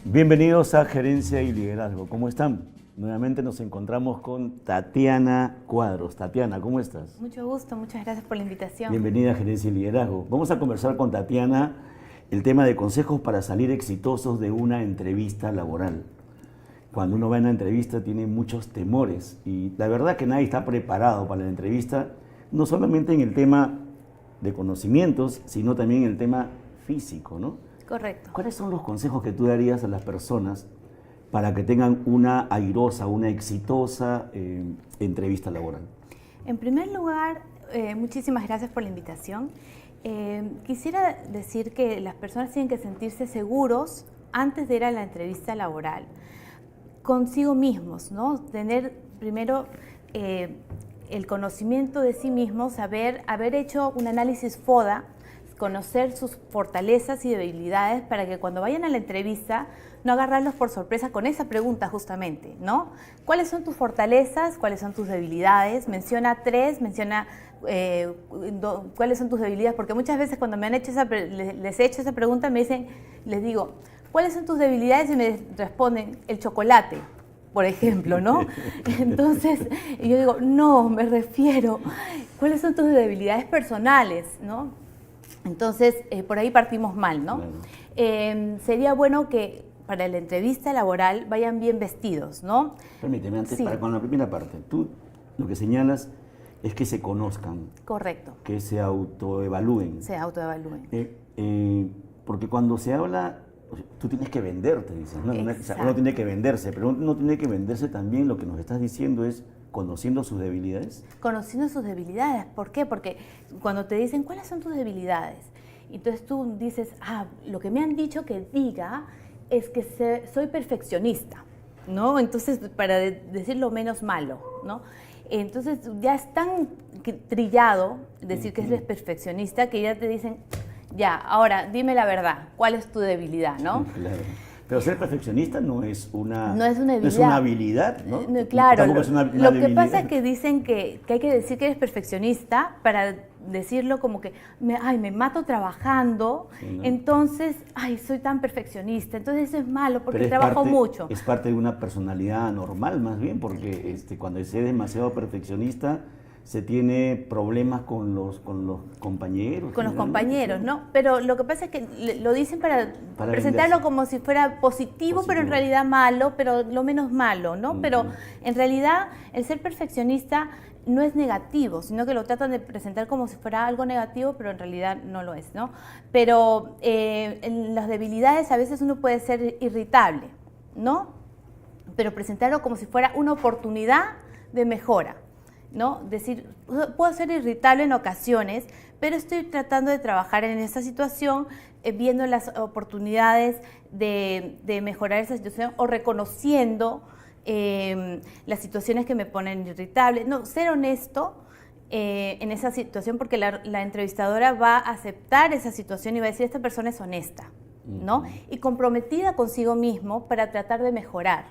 Bienvenidos a Gerencia y Liderazgo. ¿Cómo están? Nuevamente nos encontramos con Tatiana Cuadros. Tatiana, ¿cómo estás? Mucho gusto, muchas gracias por la invitación. Bienvenida a Gerencia y Liderazgo. Vamos a conversar con Tatiana el tema de consejos para salir exitosos de una entrevista laboral. Cuando uno va a una entrevista tiene muchos temores y la verdad que nadie está preparado para la entrevista, no solamente en el tema de conocimientos, sino también en el tema físico, ¿no? Correcto. ¿Cuáles son los consejos que tú darías a las personas para que tengan una airosa, una exitosa entrevista laboral? En primer lugar, muchísimas gracias por la invitación. Quisiera decir que las personas tienen que sentirse seguros antes de ir a la entrevista laboral, consigo mismos, ¿no? Tener primero el conocimiento de sí mismos, haber hecho un análisis FODA, conocer sus fortalezas y debilidades para que cuando vayan a la entrevista no agarrarlos por sorpresa con esa pregunta justamente, ¿no? ¿Cuáles son tus fortalezas? ¿Cuáles son tus debilidades? Menciona tres, menciona cuáles son tus debilidades, porque muchas veces cuando me han hecho les he hecho esa pregunta les digo, ¿cuáles son tus debilidades? Y me responden, el chocolate, por ejemplo, ¿no? Entonces yo digo, no, me refiero, ¿cuáles son tus debilidades personales, ¿no? Entonces, por ahí partimos mal, ¿no? Claro. Sería bueno que para la entrevista laboral vayan bien vestidos, ¿no? Permíteme, antes, sí. Con la primera parte, tú lo que señalas es que se conozcan. Correcto. Que se autoevalúen. Se autoevalúen. Porque cuando se habla, tú tienes que venderte, dices, ¿no? Uno tiene que venderse, pero uno tiene que venderse también, lo que nos estás diciendo es conociendo sus debilidades. Conociendo sus debilidades. ¿Por qué? Porque cuando te dicen, ¿cuáles son tus debilidades? Entonces tú dices, lo que me han dicho que diga es que soy perfeccionista, ¿no? Entonces, para decir lo menos malo, ¿no? Entonces ya es tan trillado decir que eres perfeccionista que ya te dicen, ya, ahora dime la verdad, ¿cuál es tu debilidad, no? Claro. Pero ser perfeccionista no es una habilidad. Es una habilidad, ¿no? Claro, es una lo que pasa es que dicen que hay que decir que eres perfeccionista para decirlo como que, me mato trabajando, sí, ¿no? Entonces, soy tan perfeccionista, entonces eso es malo porque trabajo mucho. Es parte de una personalidad normal más bien, porque cuando se es demasiado perfeccionista, se tiene problemas con los compañeros. Con los compañeros, ¿no? Pero lo que pasa es que lo dicen para presentarlo venderse como si fuera positivo, pero en realidad malo, pero lo menos malo, ¿no? Pero en realidad el ser perfeccionista no es negativo, sino que lo tratan de presentar como si fuera algo negativo, pero en realidad no lo es, ¿no? Pero en las debilidades a veces uno puede ser irritable, ¿no? Pero presentarlo como si fuera una oportunidad de mejora, ¿no? Decir, puedo ser irritable en ocasiones, pero estoy tratando de trabajar en esta situación, viendo las oportunidades de mejorar esa situación o reconociendo las situaciones que me ponen irritable. No, ser honesto en esa situación porque la entrevistadora va a aceptar esa situación y va a decir, esta persona es honesta, ¿no? Y comprometida consigo mismo para tratar de mejorar.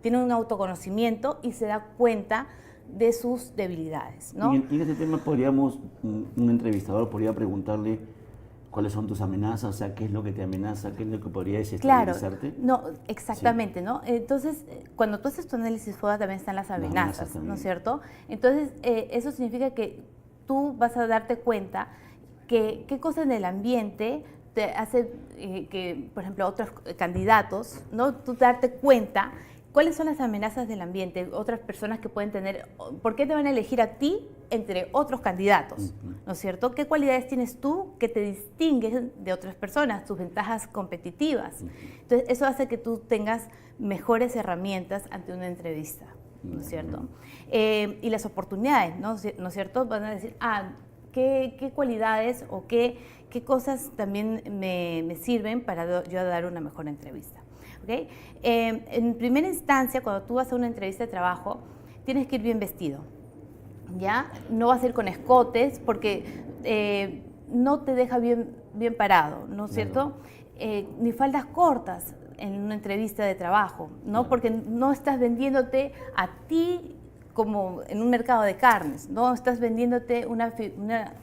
Tiene un autoconocimiento y se da cuenta de sus debilidades, ¿no? Y en este tema un entrevistador podría preguntarle cuáles son tus amenazas, o sea, qué es lo que te amenaza, qué es lo que podría desestabilizarte. Claro, no, exactamente, sí. ¿No? Entonces, cuando tú haces tu análisis FODA también están las amenazas, ¿no es cierto? Entonces, eso significa que tú vas a darte cuenta que qué cosa en el ambiente te hace que, por ejemplo, otros candidatos, ¿no? Tú darte cuenta ¿cuáles son las amenazas del ambiente? Otras personas que pueden tener, ¿por qué te van a elegir a ti entre otros candidatos? ¿No es cierto? ¿Qué cualidades tienes tú que te distinguen de otras personas? Tus ventajas competitivas. Entonces, eso hace que tú tengas mejores herramientas ante una entrevista, ¿no es cierto? Y las oportunidades, ¿no es cierto? Van a decir, ¿qué cualidades o qué cosas también me sirven para yo dar una mejor entrevista? ¿Okay? En primera instancia, cuando tú vas a una entrevista de trabajo, tienes que ir bien vestido, ¿ya? No vas a ir con escotes porque no te deja bien parado, ¿no es cierto? Ni faldas cortas en una entrevista de trabajo, ¿no? Porque no estás vendiéndote a ti como en un mercado de carnes, ¿no? Estás vendiéndote una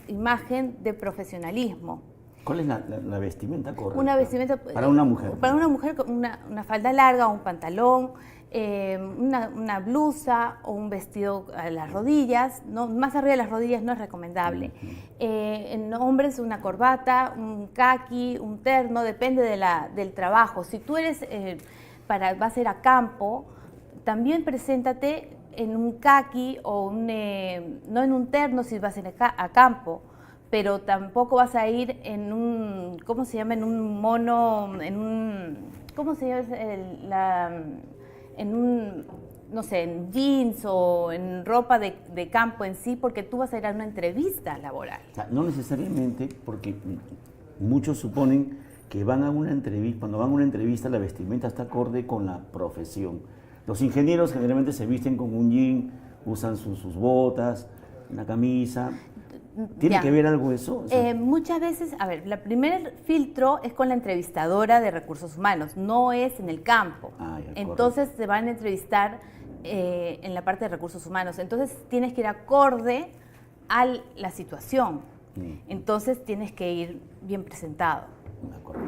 imagen de profesionalismo. ¿Cuál es la vestimenta correcta? Una vestimenta para una mujer. Para una mujer, una falda larga, un pantalón, una blusa o un vestido a las rodillas, ¿no? Más arriba de las rodillas no es recomendable. En hombres una corbata, un caqui, un terno, depende del trabajo. Si tú eres vas a ir a campo, también preséntate en un caqui o no en un terno si vas a ir a campo, pero tampoco vas a ir en un, ¿cómo se llama? En un mono, ¿cómo se llama? En un, no sé, en jeans o en ropa de campo en sí, porque tú vas a ir a una entrevista laboral. O sea, no necesariamente, porque muchos suponen que van a una entrevista, cuando van a una entrevista la vestimenta está acorde con la profesión. Los ingenieros generalmente se visten con un jean, usan sus botas, una camisa. ¿Tiene que ver algo eso? O sea, muchas veces, a ver, el primer filtro es con la entrevistadora de recursos humanos, no es en el campo. Entonces se van a entrevistar en la parte de recursos humanos. Entonces tienes que ir acorde a la situación. Entonces tienes que ir bien presentado.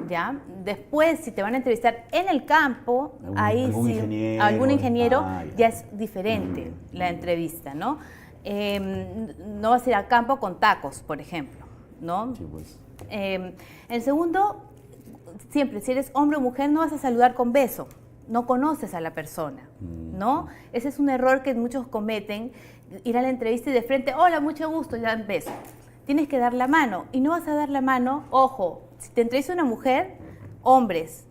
¿Ya? Después, si te van a entrevistar en el campo, algún ingeniero ya es diferente la entrevista, ¿no? No vas a ir al campo con tacos, por ejemplo, ¿no? Sí, pues. El segundo, siempre, si eres hombre o mujer, no vas a saludar con beso, no conoces a la persona, ¿no? Ese es un error que muchos cometen, ir a la entrevista y de frente, hola, mucho gusto, ya dan beso. Tienes que dar la mano, y no vas a dar la mano, ojo, si te entrevista una mujer, hombres,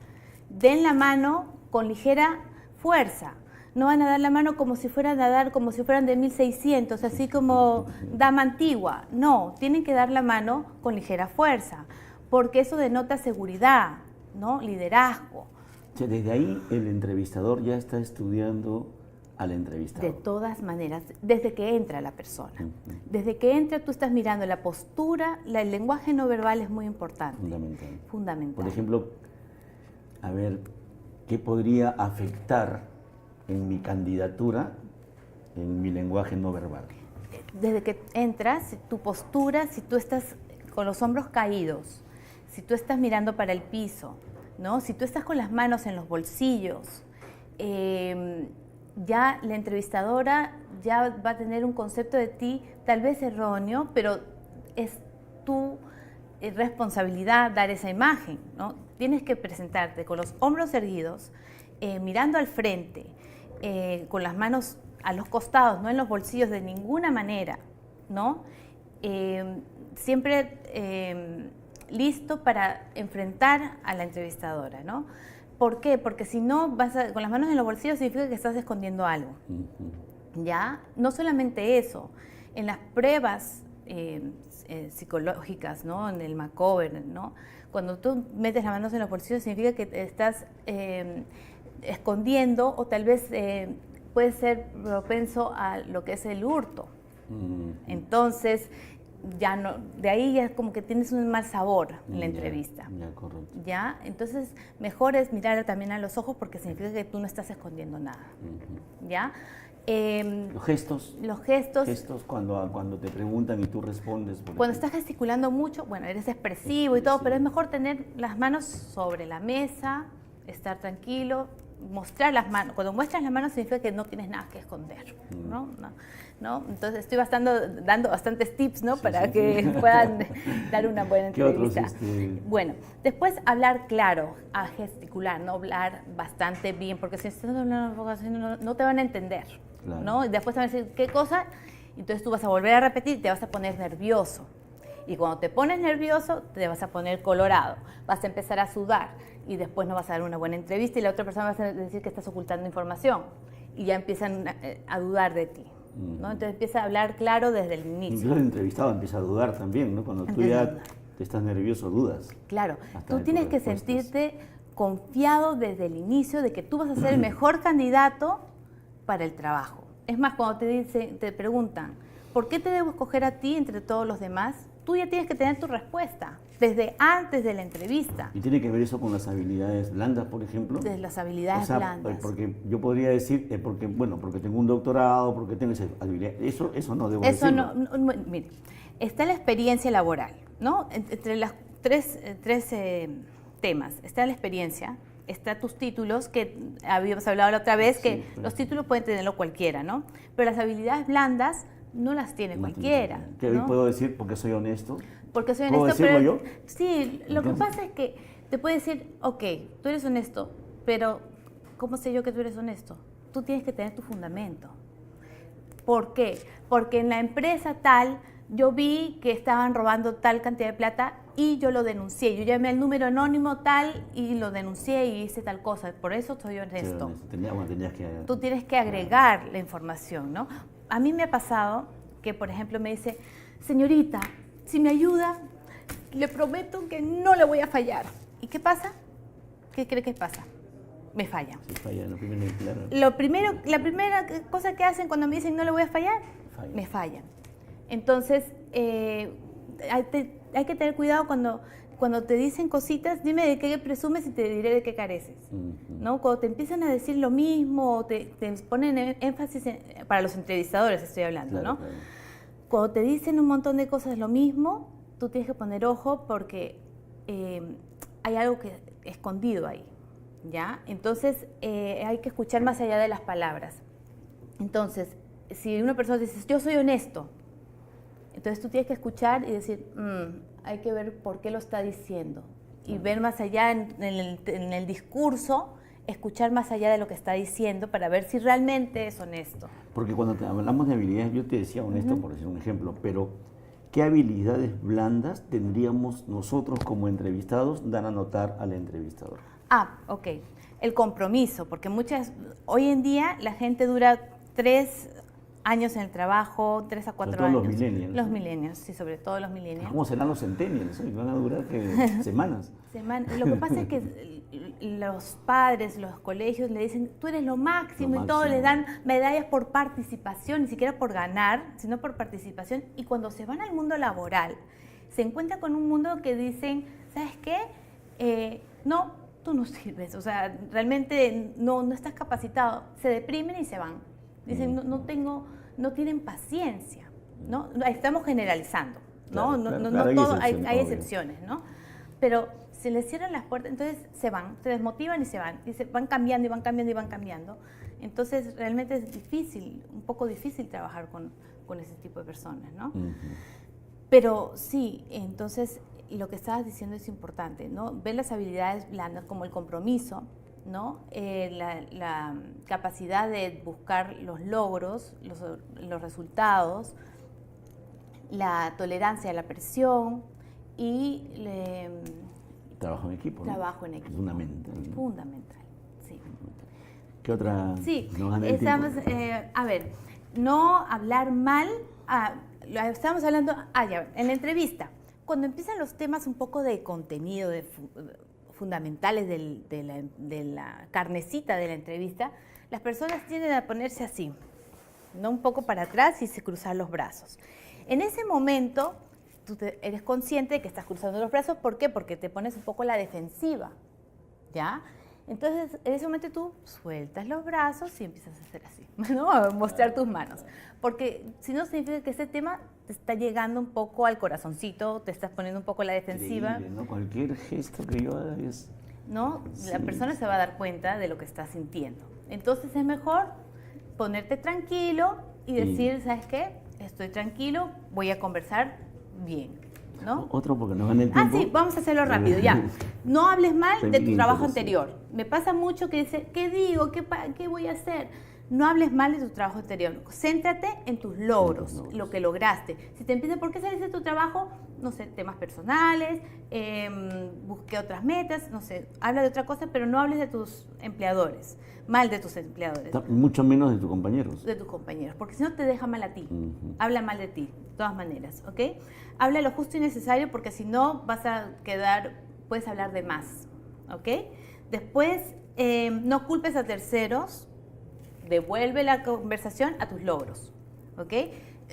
den la mano con ligera fuerza. No van a dar la mano como si fueran a dar, como si fueran de 1600, así como dama antigua. No, tienen que dar la mano con ligera fuerza, porque eso denota seguridad, ¿no? Liderazgo. O sea, desde ahí el entrevistador ya está estudiando al entrevistado. De todas maneras, desde que entra la persona. Desde que entra tú estás mirando la postura, el lenguaje no verbal es muy importante. Fundamental. Por ejemplo, a ver, ¿qué podría afectar en mi candidatura, en mi lenguaje no verbal? Desde que entras, tu postura, si tú estás con los hombros caídos, si tú estás mirando para el piso, ¿no? Si tú estás con las manos en los bolsillos, ya la entrevistadora ya va a tener un concepto de ti tal vez erróneo, pero es tu responsabilidad dar esa imagen, ¿no? Tienes que presentarte con los hombros erguidos, mirando al frente, con las manos a los costados, no en los bolsillos de ninguna manera, ¿no? Siempre listo para enfrentar a la entrevistadora, ¿no? ¿Por qué? Porque si no vas con las manos en los bolsillos significa que estás escondiendo algo, ¿ya? No solamente eso, en las pruebas psicológicas, ¿no? En el Macover, ¿no? Cuando tú metes las manos en los bolsillos significa que te estás escondiendo o tal vez puede ser propenso a lo que es el hurto. Entonces, ya no, de ahí ya es como que tienes un mal sabor en la entrevista. Correcto. ¿Ya? Entonces, mejor es mirar también a los ojos porque significa que tú no estás escondiendo nada. ¿Ya? Los gestos. Los gestos. Gestos cuando te preguntan y tú respondes. Cuando estás gesticulando mucho, bueno, eres expresivo y todo, pero es mejor tener las manos sobre la mesa, estar tranquilo, mostrar las manos. Cuando muestras las manos significa que no tienes nada que esconder, ¿no? Entonces estoy dando bastantes tips, ¿no? Para que puedan dar una buena entrevista. Bueno, después hablar claro, a gesticular, no hablar bastante bien, porque si estás hablando así, no te van a entender, claro. ¿No? Y después te van a decir qué cosa, entonces tú vas a volver a repetir y te vas a poner nervioso. Y cuando te pones nervioso, te vas a poner colorado, vas a empezar a sudar y después no vas a dar una buena entrevista y la otra persona va a decir que estás ocultando información y ya empiezan a dudar de ti, ¿no? Entonces empieza a hablar claro desde el inicio. Incluso el entrevistado empieza a dudar también, ¿no? Cuando tú ya te estás nervioso, dudas. Claro, tú tienes que sentirte confiado desde el inicio de que tú vas a ser el mejor candidato para el trabajo. Es más, cuando te preguntan, ¿por qué te debo escoger a ti entre todos los demás? Tú ya tienes que tener tu respuesta desde antes de la entrevista. ¿Y tiene que ver eso con las habilidades blandas, por ejemplo? Desde las habilidades blandas. Porque yo podría decir, porque tengo un doctorado, porque tengo esa habilidad. Eso no debo decirlo. Eso no, mire, está la experiencia laboral, ¿no? Entre las tres temas. Está la experiencia, está tus títulos, que habíamos hablado la otra vez, que sí, los títulos pueden tenerlo cualquiera, ¿no? Pero las habilidades blandas no las tiene cualquiera. ¿Qué ¿no? puedo decir porque soy honesto? Porque soy honesto, ¿Puedo decirlo pero yo? Sí, lo que pasa es que te puede decir, ok, tú eres honesto, pero ¿cómo sé yo que tú eres honesto? Tú tienes que tener tu fundamento. ¿Por qué? Porque en la empresa tal, yo vi que estaban robando tal cantidad de plata y yo lo denuncié. Yo llamé al número anónimo tal y lo denuncié y hice tal cosa. Por eso soy honesto. Tú tienes que agregar la información, ¿no? A mí me ha pasado que, por ejemplo, me dice, señorita, si me ayuda, le prometo que no le voy a fallar. ¿Y qué pasa? ¿Qué cree que pasa? Me fallan. Sí, falla, claro. La primera cosa que hacen cuando me dicen no le voy a fallar, me fallan. Entonces, hay que tener cuidado cuando te dicen cositas, dime de qué presumes y te diré de qué careces. ¿No? Cuando te empiezan a decir lo mismo, te ponen énfasis, para los entrevistadores estoy hablando, claro, ¿no? Claro. Cuando te dicen un montón de cosas lo mismo, tú tienes que poner ojo porque hay algo escondido ahí. ¿Ya? Entonces, hay que escuchar más allá de las palabras. Entonces, si una persona dice, yo soy honesto, entonces tú tienes que escuchar y decir, hay que ver por qué lo está diciendo. Y ver más allá en el discurso, escuchar más allá de lo que está diciendo para ver si realmente es honesto. Porque cuando hablamos de habilidades, yo te decía honesto, por decir un ejemplo, pero ¿qué habilidades blandas tendríamos nosotros como entrevistados dar a notar al entrevistador? Ok. El compromiso, porque hoy en día la gente dura 3 años en el trabajo, 3 a 4 años. Los millennials. Los millennials, sí, sobre todo los millennials. ¿Cómo serán los centennials? Van a durar semanas. Lo que pasa es que los padres, los colegios le dicen, tú eres lo máximo y todo, les dan medallas por participación, ni siquiera por ganar, sino por participación. Y cuando se van al mundo laboral, se encuentran con un mundo que dicen, ¿sabes qué? No, tú no sirves, o sea, realmente no estás capacitado. Se deprimen y se van. Dicen, no tienen paciencia, ¿no? Estamos generalizando, ¿no? No todo, hay excepciones, ¿no? Pero se les cierran las puertas, entonces se van, se desmotivan y se van. Y se van cambiando y van cambiando y van cambiando. Entonces, realmente es difícil, un poco difícil trabajar con ese tipo de personas, ¿no? Pero sí, entonces lo que estabas diciendo es importante, ¿no? Ver las habilidades blandas como el compromiso, ¿no? La capacidad de buscar los logros, los resultados, la tolerancia a la presión y trabajo en equipo. Trabajo en equipo. Fundamental, ¿no? Fundamental, sí. ¿Qué otra? Sí, estamos, a ver, no hablar mal, estamos hablando, en la entrevista. Cuando empiezan los temas un poco de contenido, fundamentales de la carnecita de la entrevista, las personas tienden a ponerse así, ¿no? Un poco para atrás y se cruzar los brazos. En ese momento, tú eres consciente de que estás cruzando los brazos. ¿Por qué? Porque te pones un poco a la defensiva, ¿ya? Entonces, en ese momento tú sueltas los brazos y empiezas a hacer así, ¿no? A mostrar tus manos. Porque si no, significa que ese tema te está llegando un poco al corazoncito, te estás poniendo un poco a la defensiva. Increíble, ¿no? Cualquier gesto que yo haga es... ¿No? La persona se va a dar cuenta de lo que está sintiendo. Entonces, es mejor ponerte tranquilo y decir, ¿sabes qué? Estoy tranquilo, voy a conversar bien. ¿No? Otro porque no gana el tiempo. Sí, vamos a hacerlo rápido, ya. No hables mal de tu trabajo anterior. Me pasa mucho que dice, ¿qué digo? ¿Qué voy a hacer? No hables mal de tu trabajo anterior. Céntrate en tus logros, lo que lograste. Si te empiezan, ¿por qué saliste de tu trabajo? No sé, temas personales, busqué otras metas, no sé, habla de otra cosa, pero no hables de tus empleadores, mal de tus empleadores. Mucho menos de tus compañeros. De tus compañeros, porque si no te deja mal a ti. Habla mal de ti, de todas maneras, ¿ok? Habla lo justo y necesario, porque si no vas a puedes hablar de más, ¿ok? Después, no culpes a terceros, devuelve la conversación a tus logros, ¿ok?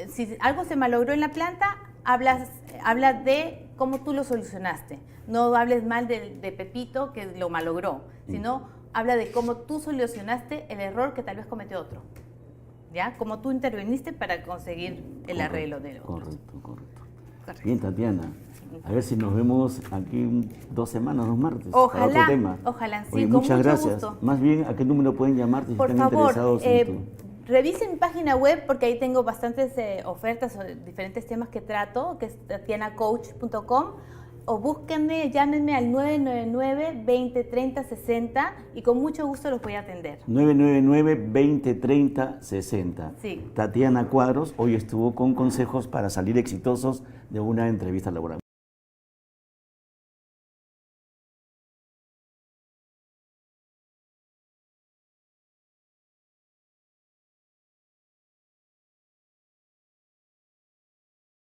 Si algo se malogró en la planta, habla de cómo tú lo solucionaste. No hables mal de Pepito que lo malogró, sino habla de cómo tú solucionaste el error que tal vez cometió otro, ¿ya? Cómo tú interviniste para conseguir el arreglo del otro. Correcto. correcto. Bien, Tatiana. A ver si nos vemos aquí 2 semanas, 2 martes, para otro Ojalá, tema. ojalá, sí, Oye, con muchas mucho gracias. gusto. Más bien, ¿a qué número pueden llamarte si Por están favor, interesados en tu...? revisen mi página web porque ahí tengo bastantes ofertas o diferentes temas que trato, que es tatianacoach.com, o búsquenme, llámenme al 999-2030-60 y con mucho gusto los voy a atender. 999-2030-60. Sí. Tatiana Cuadros hoy estuvo con consejos para salir exitosos de una entrevista laboral.